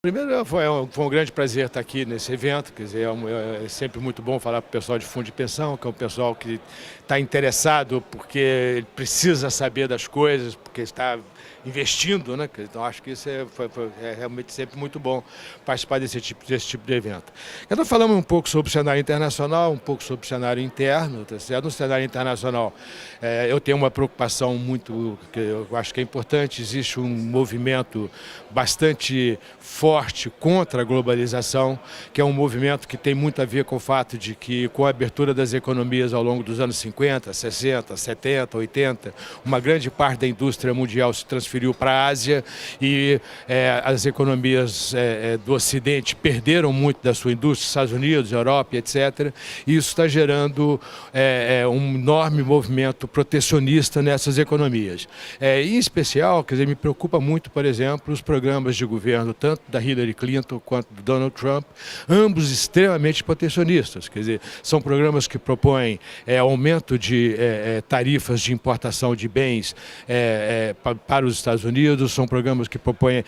Primeiro, foi um grande prazer estar aqui nesse evento, quer dizer, é sempre muito bom falar para o pessoal de fundo de pensão, que é um pessoal que está interessado porque ele precisa saber das coisas, porque está investindo, né? Então acho que isso é realmente sempre muito bom participar desse tipo de evento. Então falamos um pouco sobre o cenário internacional, um pouco sobre o cenário interno, tá certo? No cenário internacional eu tenho uma preocupação muito, que eu acho que é importante, existe um movimento bastante forte contra a globalização, que é um movimento que tem muito a ver com o fato de que, com a abertura das economias ao longo dos anos 50, 60, 70, 80, uma grande parte da indústria mundial se transferiu para a Ásia e as economias do Ocidente perderam muito da sua indústria, Estados Unidos, Europa, etc. E isso está gerando um enorme movimento protecionista nessas economias. Em especial, quer dizer, me preocupa muito, por exemplo, os programas de governo, tanto da Hillary Clinton quanto do Donald Trump, ambos extremamente protecionistas. Quer dizer, são programas que propõem aumento de tarifas de importação de bens para os Estados Unidos, são programas que propõem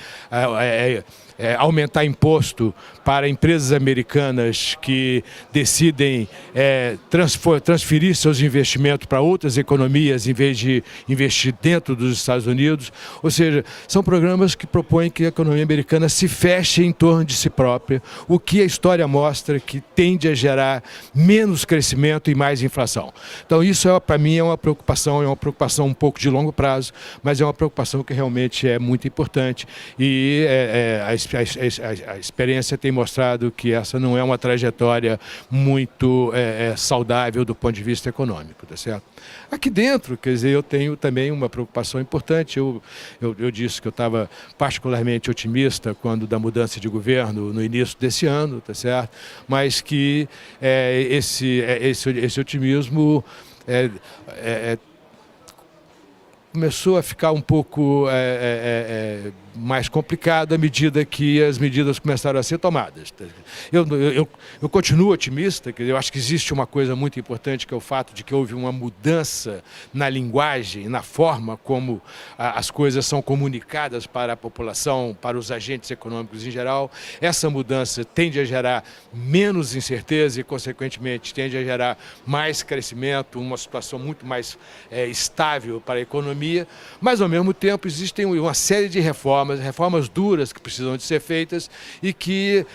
aumentar imposto para empresas americanas que decidem transferir seus investimentos para outras economias em vez de investir dentro dos Estados Unidos. Ou seja, são programas que propõem que a economia americana se feche em torno de si própria, o que a história mostra que tende a gerar menos crescimento e mais inflação. Então isso, para mim, é uma preocupação um pouco de longo prazo, mas é uma preocupação que realmente é muito importante e a experiência tem mostrado que essa não é uma trajetória muito saudável do ponto de vista econômico, tá certo? Aqui dentro, quer dizer, eu tenho também uma preocupação importante. Eu disse que eu estava particularmente otimista quando da mudança de governo no início desse ano, tá certo? Mas que esse otimismo começou a ficar um pouco mais complicado à medida que as medidas começaram a ser tomadas. Eu continuo otimista, quer dizer, eu acho que existe uma coisa muito importante, que é o fato de que houve uma mudança na linguagem, na forma como as coisas são comunicadas para a população, para os agentes econômicos em geral. Essa mudança tende a gerar menos incerteza e, consequentemente, tende a gerar mais crescimento, uma situação muito mais estável para a economia, mas, ao mesmo tempo, existem uma série de reformas duras que precisam de ser feitas e que,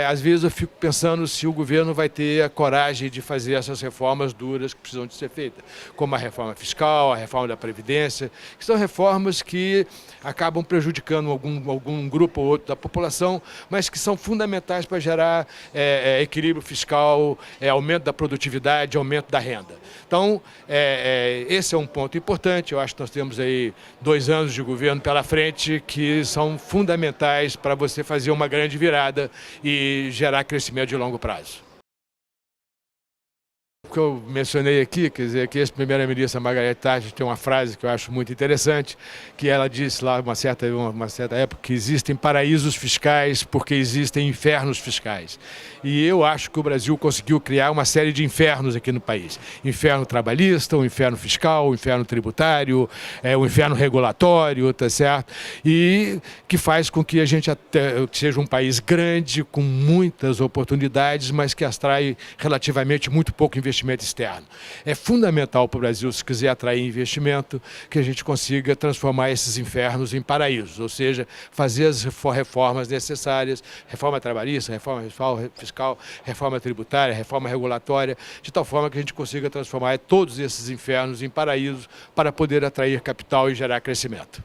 às vezes, eu fico pensando se o governo vai ter a coragem de fazer essas reformas duras que precisam de ser feitas, como a reforma fiscal, a reforma da Previdência, que são reformas que acabam prejudicando algum grupo ou outro da população, mas que são fundamentais para gerar equilíbrio fiscal, aumento da produtividade, aumento da renda. Então, esse é um ponto importante. Eu acho que nós temos aí 2 anos de governo pela frente que são fundamentais para você fazer uma grande virada e gerar crescimento de longo prazo. O que eu mencionei aqui, quer dizer, que a ex-primeira-ministra Margaret Thatcher tem uma frase que eu acho muito interessante, que ela disse lá uma certa época que existem paraísos fiscais porque existem infernos fiscais. E eu acho que o Brasil conseguiu criar uma série de infernos aqui no país. Inferno trabalhista, o inferno fiscal, o inferno tributário, o inferno regulatório, tá certo? E que faz com que a gente seja um país grande, com muitas oportunidades, mas que atrai relativamente muito pouco investimento externo. É fundamental para o Brasil, se quiser atrair investimento, que a gente consiga transformar esses infernos em paraísos, ou seja, fazer as reformas necessárias, reforma trabalhista, reforma fiscal, reforma tributária, reforma regulatória, de tal forma que a gente consiga transformar todos esses infernos em paraísos para poder atrair capital e gerar crescimento.